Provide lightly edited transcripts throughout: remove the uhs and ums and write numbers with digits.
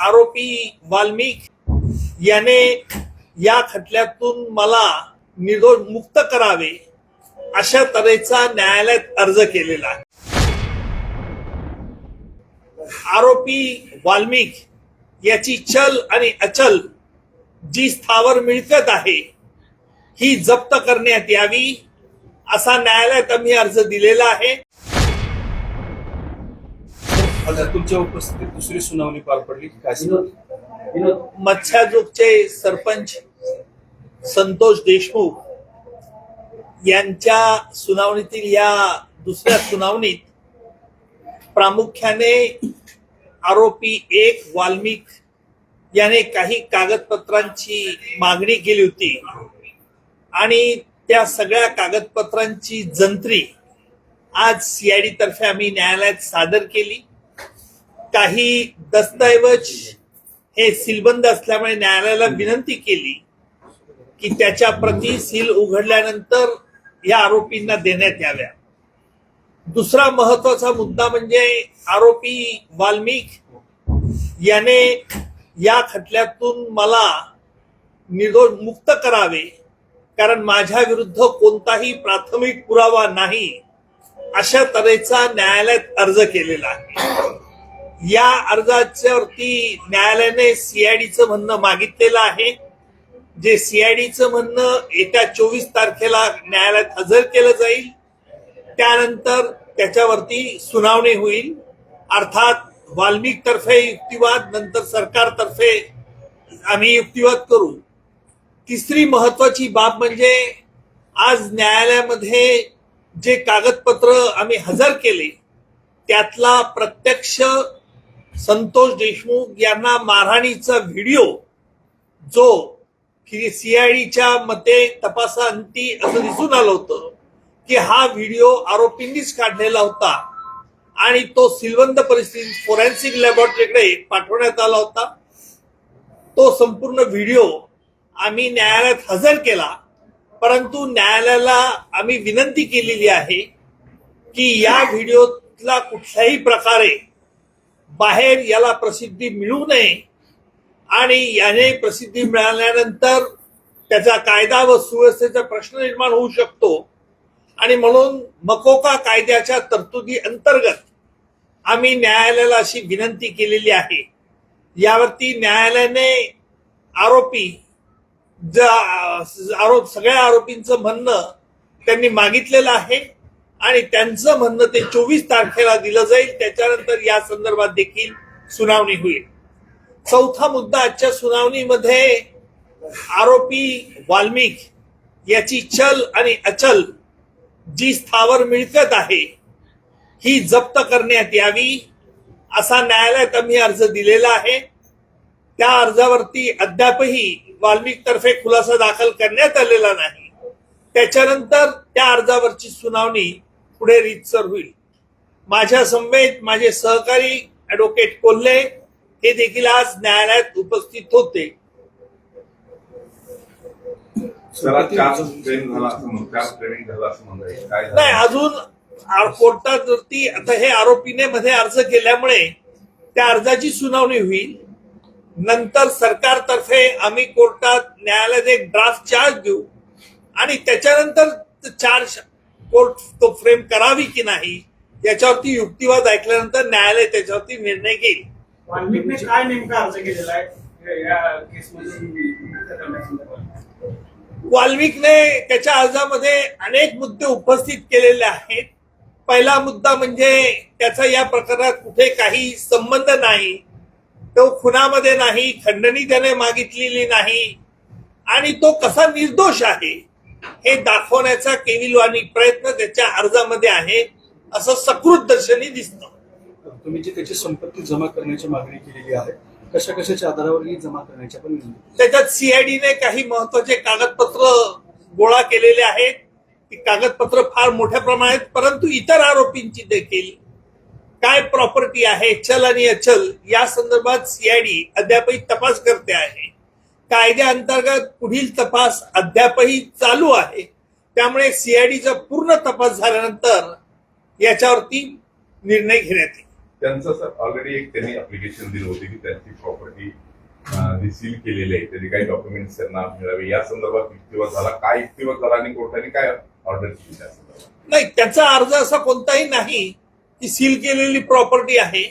आरोपी वाल्मिक याने या खटल्यातून मला निर्दोष मुक्त करावे अशा तऱ्हेचा न्यायालयात अर्ज केलेला आहे. आरोपी वाल्मिक याची चल आणि अचल जी स्थावर मिळकत आहे ही जप्त करण्यात यावी असा न्यायालयात आम्ही अर्ज दिलेला आहे. तुमच्या उपस्थितीत दुसरी सुनावणी पार पडली. मच्छाजोगचे सरपंच संतोष देशमुख यांच्या सुनावणीतील या दुसऱ्या सुनावणीत प्रामुख्याने आरोपी एक वाल्मिक याने काही कागदपत्रांची मागणी केली होती आणि त्या सगळ्या कागदपत्रांची जंत्री आज सीआयडी तर्फे आम्ही न्यायालयात सादर केली. काही दस्तऐवज हे सीलबंद असल्यामुळे न्यायालयाला विनंती केली की त्याच्या प्रती सील उघडल्यानंतर या आरोपींना देण्यात याव्या. दुसरा महत्वाचा मुद्दा म्हणजे आरोपी वाल्मिक याने या खटल्यातून मला निर्दोष मुक्त करावे कारण माझ्या विरुद्ध कोणताही प्राथमिक पुरावा नाही अशा तऱ्हेचा न्यायालयात अर्ज केलेला आहे. या अर्जाच्यावरती न्यायालयाने सीआयडीचं म्हणणं मागितलेलं आहे. जे सीआयडीचं म्हणणं येत्या 24 तारखेला न्यायालयात हजर केलं जाईल. त्यानंतर त्याच्यावरती सुनावणी होईल. अर्थात वाल्मिक तर्फे युक्तिवाद, नंतर सरकारतर्फे आम्ही युक्तिवाद करू. तिसरी महत्वाची बाब म्हणजे आज न्यायालयामध्ये जे कागदपत्र आम्ही हजर केले त्यातला प्रत्यक्ष संतोष देशमुख यांना मारहाणीचा व्हिडिओ जो की सीआयडीच्या मते तपासाअंती असं दिसून आलं होतं की हा व्हिडिओ आरोपींनीच काढलेला होता आणि तो सीलबंद परिस्थितीत फोरेन्सिक लॅबोरेटरीकडे पाठवण्यात आला होता. तो संपूर्ण व्हिडिओ आम्ही न्यायालयात हजर केला. परंतु न्यायालयाला आम्ही विनंती केलेली आहे की या व्हिडिओला कुठल्याही प्रकारे बाहेर याला प्रसिद्धी मिळू नये आणि याने प्रसिद्धी मिळाल्यानंतर त्याचा कायदा व सुव्यवस्थेचा प्रश्न निर्माण होऊ शकतो आणि म्हणून मकोका कायद्याच्या तरतुदी अंतर्गत आम्ही न्यायालयाला अशी विनंती केलेली आहे. यावरती न्यायालयाने सगळ्या आरोपींचं म्हणणं त्यांनी मागितलेलं आहे आणि त्यांचं म्हणणं ते 24 तारखेला दिलं जाईल. त्याच्यानंतर या संदर्भात देखील सुनावणी होईल. चौथा मुद्दा आजच्या सुनावणीमध्ये आरोपी वाल्मिक याची चल आणि अचल जी स्थावर मिळकत आहे ही जप्त करण्यात यावी असा न्यायालयात आम्ही अर्ज दिलेला आहे. त्या अर्जावरती अद्यापही वाल्मिक तर्फे खुलासा दाखल करण्यात आलेला नाही. त्याच्यानंतर त्या अर्जावरची सुनावणी पुढे रीतसर होईल. माझ्या समवेत माझे सहकारी ऍडव्होकेट कोल्हे हे देखील आज न्यायालयात उपस्थित होते. नाही, अजून कोर्टावरती आता हे आरोपीने मध्ये अर्ज केल्यामुळे त्या अर्जाची सुनावणी होईल. नंतर सरकारतर्फे आम्ही कोर्टात न्यायालयात एक ड्राफ्ट चार्ज देऊ आणि त्याच्यानंतर चार्ज कोर्ट तो फ्रेम करावी की नाही याच्यावरती युक्तिवाद ऐकल्यानंतर न्यायालय त्याच्यावरती निर्णय घेईल. वाल्मिकने काय नेमका अर्ज केलेला आहे या केसमध्ये? वाल्मिकने त्याच्या अर्जामध्ये अनेक मुद्दे उपस्थित केलेले आहेत. पहिला मुद्दा म्हणजे त्याचा या प्रकरणात कुठे काही संबंध नाही, तो खुनामध्ये नाही, खंडणी त्याने मागितलेली नाही आणि तो कसा निर्दोष आहे हे दाखवण्याचा केविलवाणी प्रयत्न त्याच्या अर्जामध्ये आहे असं सकृत दर्शनी दिसतं. तुम्ही जी त्याची संपत्ती जमा करण्याची मागणी केलेली आहे कशा कशाच्या आधारावर ही जमा करण्याच्या पण त्याच्यात सीआयडीने काही महत्वाचे कागदपत्र गोळा केलेले आहेत. ती कागदपत्र फार मोठ्या प्रमाणात, परंतु इतर आरोपींची देखील काय प्रॉपर्टी आहे चल आणि अचल या संदर्भात सीआयडी अद्यापही तपास करते आहे. कायद्याअंतर्गत पुढील तपास अद्यापही चालू आहे. त्यामुळे सीआयडीचा पूर्ण तपास झाल्यानंतर याच्यावरती निर्णय घेण्यात येईल. त्यांचं सर ऑलरेडी एक त्यांनी अप्लिकेशन दिलं होते की त्यांची प्रॉपर्टी जी सील केलेली आहे त्याचे काही डॉक्युमेंट्स त्यांना मिळावे या संदर्भात युक्तिवाद झाला, काय युक्तिवाद झाला आणि कोर्टाने काय ऑर्डर केली त्या संदर्भात? नाही, त्याचा अर्ज असा कोणताही नाही की सील केलेली प्रॉपर्टी आहे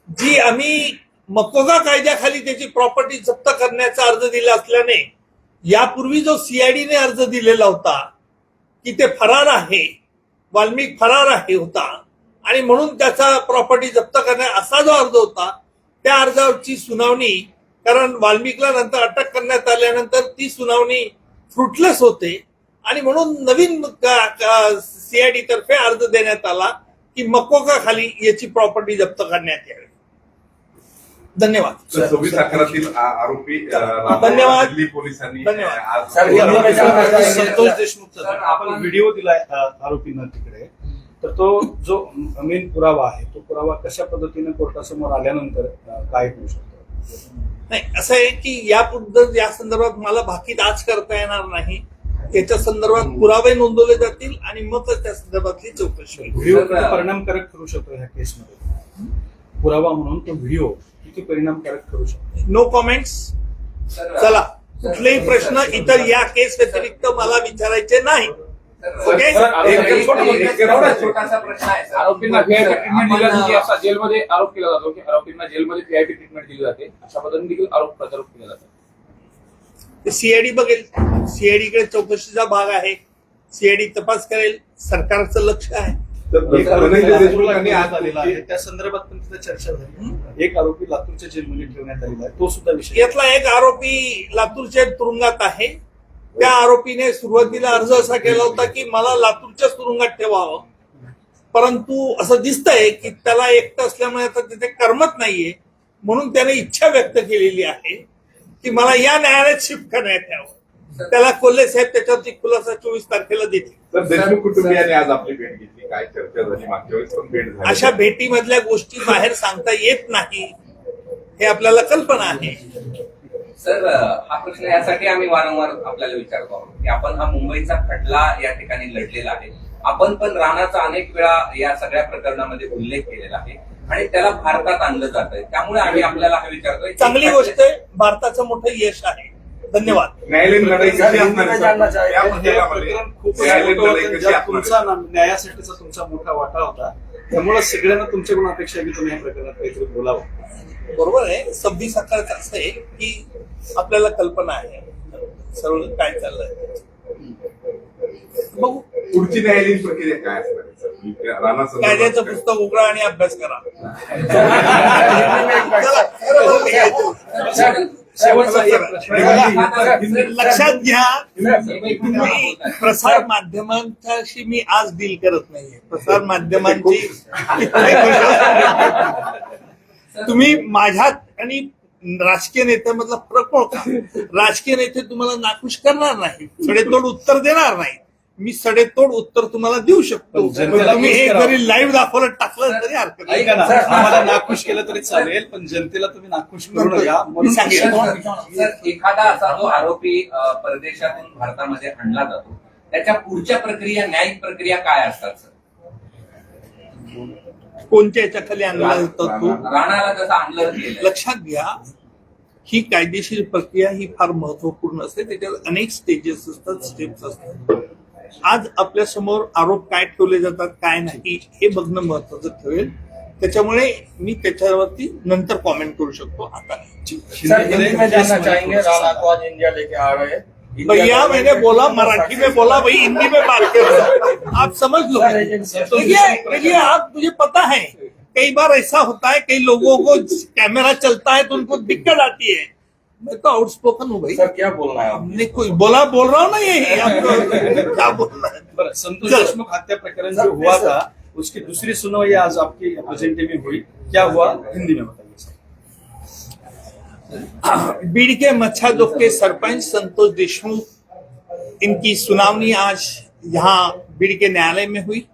जी आम्ही मकोगा कायद्याखाली त्याची प्रॉपर्टी जप्त करण्याचा अर्ज दिला असल्याने यापूर्वी जो सीआयडीने अर्ज दिलेला होता की ते फरार आहे, वाल्मिक फरार आहे होता आणि म्हणून त्याचा प्रॉपर्टी जप्त करण्या असा जो अर्ज होता त्या अर्जावरची सुनावणी, कारण वाल्मिकला नंतर अटक करण्यात आल्यानंतर ती सुनावणी फ्रुटलेस होते आणि म्हणून नवीन सीआयडी तर्फे अर्ज देण्यात आला की मकोका खाली याची प्रॉपर्टी जप्त करण्यात यावी. धन्यवाद. 26/11 आरोपी धन्यवाद. दिल्ली पोलिसांनी धन्यवाद. आज संतोष देशमुखचा आपण व्हिडिओ दिलाय आरोपींना तिकडे, तर तो जो मेन पुरावा आहे तो पुरावा कशा पद्धतीने कोर्टासमोर आल्यानंतर काय होऊ शकतो? नाही, असं आहे की यापुढे या संदर्भात मला भाकीत आज करता येणार नाही. याच्या संदर्भात पुरावे नोंदवले जातील आणि मग त्या संदर्भातली चौकशी होईल. व्हिडिओ किती परिणामकारक ठरू शकतो ह्या केसमध्ये? पुरावा म्हणून तो व्हिडिओ किती परिणामकारक ठरू शकतो? No comments. चला, कुठलेही प्रश्न इतर या केस व्यतिरिक्त मला विचारायचे नाही. ओके. छोटासा प्रश्न आहे सर. आरोपींना व्हीआयपी ट्रीटमेंट दिली जाते, असा जेलमध्ये आरोप केला जातो की आरोपींना जेलमध्ये व्हीआयपी ट्रीटमेंट दिली जाते, अशा पद्धतीने देखील आरोप प्रत्यारोप केला जातो. सीआयडी बघेल, सीआयडी कडे चौकशीचा भाग आहे, सीआयडी तपास करेल, सरकारचं लक्ष आहे. धनंजय देशमुख यांनी आज आलेला आहे त्या संदर्भात पण तिथे चर्चा झाली. एक आरोपी लातूरच्या जेलमध्ये ठेवण्यात आलेला आहे, तो सुद्धा विषय. यातला एक आरोपी लातूरच्या तुरुंगात आहे. त्या आरोपीने सुरुवातीला अर्ज असा केला होता की मला लातूरच्या तुरुंगात ठेवावं, परंतु असं दिसतंय की त्याला एकटं असल्यामुळे आता तिथे करमत नाहीये, म्हणून त्याने इच्छा व्यक्त केलेली आहे की मला या न्यायालयात शिफ्ट करण्यात यावं. त्याला कोल्हे साहेब त्याच्यावरती खुलासा 24 तारखेला देतील. तर देशमुख कुटुंबियांनी आज आपली भेट घेतली, काय चर्चा झाली? मागच्या वेळेस पण भेट झाली. अशा भेटीमधल्या गोष्टी बाहेर सांगता येत नाही हे आपल्याला कल्पना आहे. सर, हा प्रश्न यासाठी आम्ही वारंवार आपल्याला विचारतो आहोत की आपण हा मुंबईचा खटला या ठिकाणी लढलेला आहे. आपण पण राणाचा अनेक वेळा या सगळ्या प्रकरणामध्ये उल्लेख केलेला आहे आणि त्याला भारतात आणलं जात आहे. त्यामुळे आम्ही आपल्याला हे विचारतोय. चांगली गोष्ट आहे, भारताचं मोठं यश आहे. धन्यवाद. न्यायालयीन लढाई कशी असणार आहे, सर? या प्रकरणामध्ये खूप न्यायालयीन लढाई कशी असणार आहे? तुमचा न्यायासाठीचा तुमचा मोठा वाटा होता, त्यामुळे सगळ्यांना तुमच्याकडून अपेक्षा आहे की तुम्ही या प्रकरणात काहीतरी बोलावं. बरोबर आहे. 26/11 असं आहे की आपल्याला कल्पना आहे सर्व काय चाललंय. बघू, पुढची न्यायालयीन प्रक्रिया काय असणार आहे, सर? राणा संदर्भात कायद्याचं काय? पुस्तक उघडा आणि अभ्यास करा. शेवटचा एक प्रश्न. लक्षात घ्या, तुम्ही प्रसार माध्यमांच्याशी मी आज डील करत नाहीये. प्रसार माध्यमांची तुम्ही माझ्यात आणि राजकीय नेत्यामधला फरक ओळखा. राजकीय नेते तुम्हाला नाखुश करणार नाही, सडेतोड उत्तर देणार नाही. मी सडेतोड उत्तर तुम्हाला देऊ शकतो. तुम्ही हे जरी लाईव्ह दाखवलं टाकलं तरी हरकत नाही. ऐका ना, आम्हाला नाखुश केलं तरी चालेल, पण जनतेला तुम्ही नाखुश करू नका म्हणून सांगितलं. सर, एखादा असा जो आरोपी परदेशातून भारतामध्ये आणला जातो त्याच्या पुढच्या प्रक्रिया, न्यायिक प्रक्रिया काय असतात सर? कोणत्या याच्या खाली आणला जातो तो? राणाला जसं आणलं गेलं. लक्षात घ्या, ही कायदेशीर प्रक्रिया ही फार महत्वपूर्ण असते. त्याच्यात अनेक स्टेजेस असतात, स्टेप्स असतात. आज आपल्या समोर आरोप काय ठेवले जातात, काय नाही हे बघणं महत्वाचं ठरेल. त्याच्यामुळे मी त्याच्यावरती नंतर कॉमेंट करू शकतो. आता हिंदी में जानना चाहेंगे राणा को आज इंडिया लेके आ रहे हैं। भैया मैंने बोला मराठी में बोला, भाई हिंदी में बात कर, आप समझ लो। देखिए आप, मुझे पता है कई बार ऐसा होता है, कई लोगों को कैमरा चलता है तो उनको दिक्कत आती है। मैं तो आउटस्पोकन हूँ भाई। सर क्या बोलना है आपने? नहीं, कोई बोल रहा हूँ ना, यही आपको क्या बोलना है। बरं, संतोष देशमुख हत्या प्रकरण जो हुआ था उसकी दूसरी सुनवाई आज आपकी प्रेजेंटे में हुई, क्या हुआ हिंदी में बताइए। बीड़ के मच्छादोक के सरपंच संतोष देशमुख, इनकी सुनावनी आज यहाँ बीड़ के न्यायालय में हुई।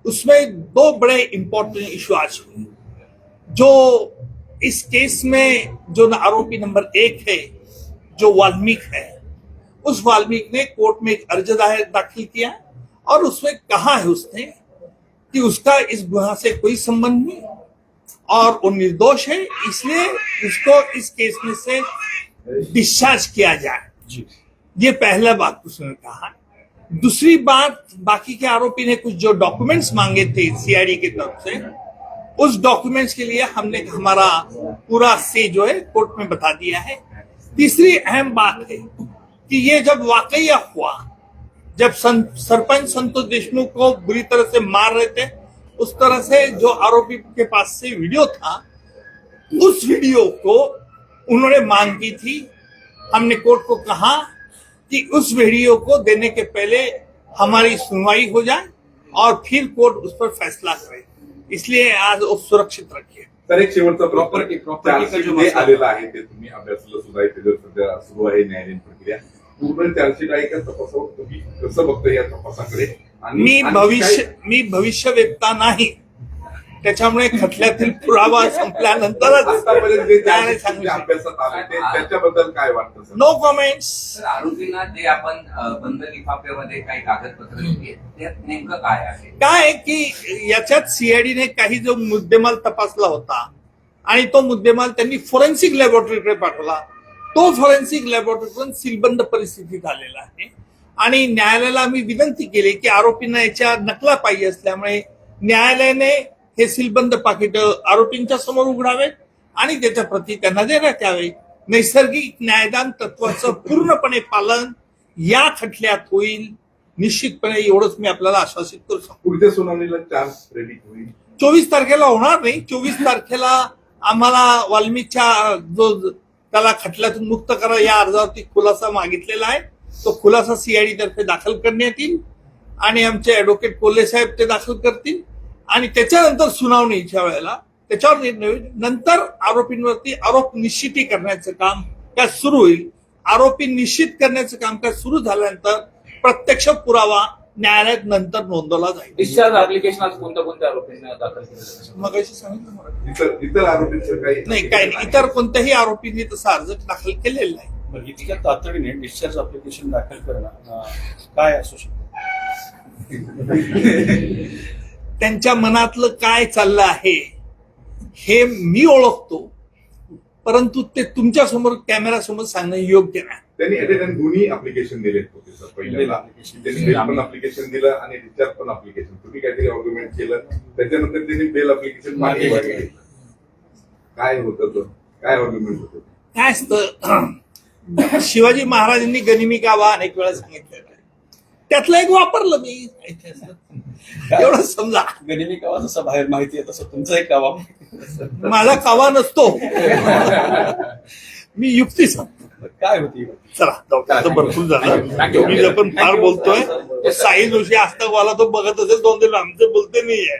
उसमें दो बड़े इंपॉर्टेंट इशू आज हुए। जो इस केस में जो आरोपी नंबर 1 है, जो वाल्मीकि है, उस वाल्मीकि ने कोर्ट में एक अर्ज दाखिल किया और उसमें कहा है उसने कि उसका इस गुनाह से कोई संबंध नहीं, और वो निर्दोष है, इसलिए उसको इस केस में से डिस्चार्ज किया जाए। जी ये पहला बात उसने कहा। दूसरी बात, बाकी के आरोपी ने कुछ जो डॉक्यूमेंट्स मांगे थे सीआईडी की तरफ से, उस डॉक्यूमेंट्स के लिए हमने हमारा पूरा से जो है कोर्ट में बता दिया है। तीसरी अहम बात है कि ये जब वाकया हुआ, जब सरपंच संतोष देशमुख को बुरी तरह से मार रहे थे, उस तरह से जो आरोपी के पास से वीडियो था, उस वीडियो को उन्होंने मांग की थी। हमने कोर्ट को कहा कि उस वीडियो को देने के पहले हमारी सुनवाई हो जाए और फिर कोर्ट उस पर फैसला करे, इसलिए आज वो सुरक्षित रखिए। तर एक शेवटचा प्रॉपर्टी चार्जशीट जे आलेलं आहे ते तुम्ही अभ्यासाला सुद्धा आहे, त्याच्यावर सध्या सुरू आहे न्यायालयीन प्रक्रिया। पूर्ण चार्जशीट आहे का तपासावर तुम्ही कसं बघता या तपासाकडे? मी भविष्यवेत्ता नाही, त्याच्यामुळे खटल्यातील पुरावा संपल्यानंतरच आतापर्यंत जे काय नाही चार्जशीट सांगू जे शकत। अभ्यासात आले ते त्याच्याबद्दल काय वाटतं सर? No comments. तर आरोपींना जे आपण बंद लिफाफ्यामध्ये काही कागदपत्र दिली त्यात नेमकं काय आहे? काय आहे की याच्यात सीआयडीने काही जो मुद्देमाल तपासला होता आणि तो मुद्देमाल त्यांनी फॉरेन्सिक लॅबोरेटरीकडे पाठवला, तो फॉरेन्सिक लॅबोरेटरीतून सीलबंद परिस्थितीत आलेला आहे। आणि न्यायालयाला आम्ही विनंती केली की आरोपींना याच्या नकला पाहिजे असल्यामुळे न्यायालयाने हे सीलबंद पाकिट आरोपींच्या समोर उघडावे आणि त्याच्या प्रती त्यांना देण्यात यावे। नैसर्गिक न्यायदान तत्वाचं पूर्णपणे पालन या खटल्यात होईल, निश्चितपणे एवढंच मी आपल्याला आश्वासित करू शकतो। पुढच्या सुनावणीला चार्ज क्रेडिट होईल? 24 तारखेला होणार नाही। 24 तारखेला आम्हाला वाल्मीच्या जो त्याला खटल्यातून मुक्त करा या अर्जावरती खुलासा मागितलेला आहे, तो खुलासा सीआयडी तर्फे दाखल करण्यात येईल आणि आमचे ऍडव्होकेट कोल्हे साहेब ते दाखल करतील आणि त्याच्यानंतर सुनावणीच्या वेळेला त्याच्यावर निर्णय होईल। नंतर आरोपींवरती आरोप निश्चिती करण्याचं काम काय सुरू होईल। आरोपी निश्चित करण्याचं कामकाज सुरू झाल्यानंतर प्रत्यक्ष पुरावा न्यायालयात नंतर नोंदवला जाईल। डिस्चार्ज ऍप्लिकेशन आज कोणत्या आरोपींना दाखल केलं? मग अशी सांगितलं मला इतर आरोपींचं काही नाही, काही नाही, इतर कोणत्याही आरोपींनी तसा अर्ज दाखल केलेला नाही। बरं, इतक्या तातडीने डिस्चार्ज अप्लिकेशन दाखल करणं काय असू शकतं? त्यांच्या मनातलं काय चाललं आहे हे मी ओळखतो, परंतु ते तुमच्या समोर कॅमेरा समोर सांगणं योग्य नाही। त्यांनी अटेंडन्स दोन्ही अप्लिकेशन दिलेत होते सर। पहिल्यांदा त्यांनी बेल पण अप्लिकेशन दिलं आणि डिस्चार्ज पण अप्लिकेशन, तुम्ही काहीतरी आर्ग्युमेंट केलं, त्याच्यानंतर त्यांनी बेल अप्लिकेशन मागे घेतलं। काय होतं तो, काय आर्ग्युमेंट होतं? काय असतं, शिवाजी महाराजांनी गनिमी कावा अनेक वेळा सांगितलेलं आहे, त्यातलं एक वापरलं मी। एवढं समजा, गनिमी कावा जसं बाहेर माहिती आहे तसं तुमचा एक कावा माझा कावा नसतो, मी युक्ती सांगतो। काय होती? चला जाऊ दे, आता भरपूर झालं, मी जर पण फार बोलतोय। साई जोशी आजतक वाला तो बघत असेल 2 दिन आमचं बोलते नाहीये।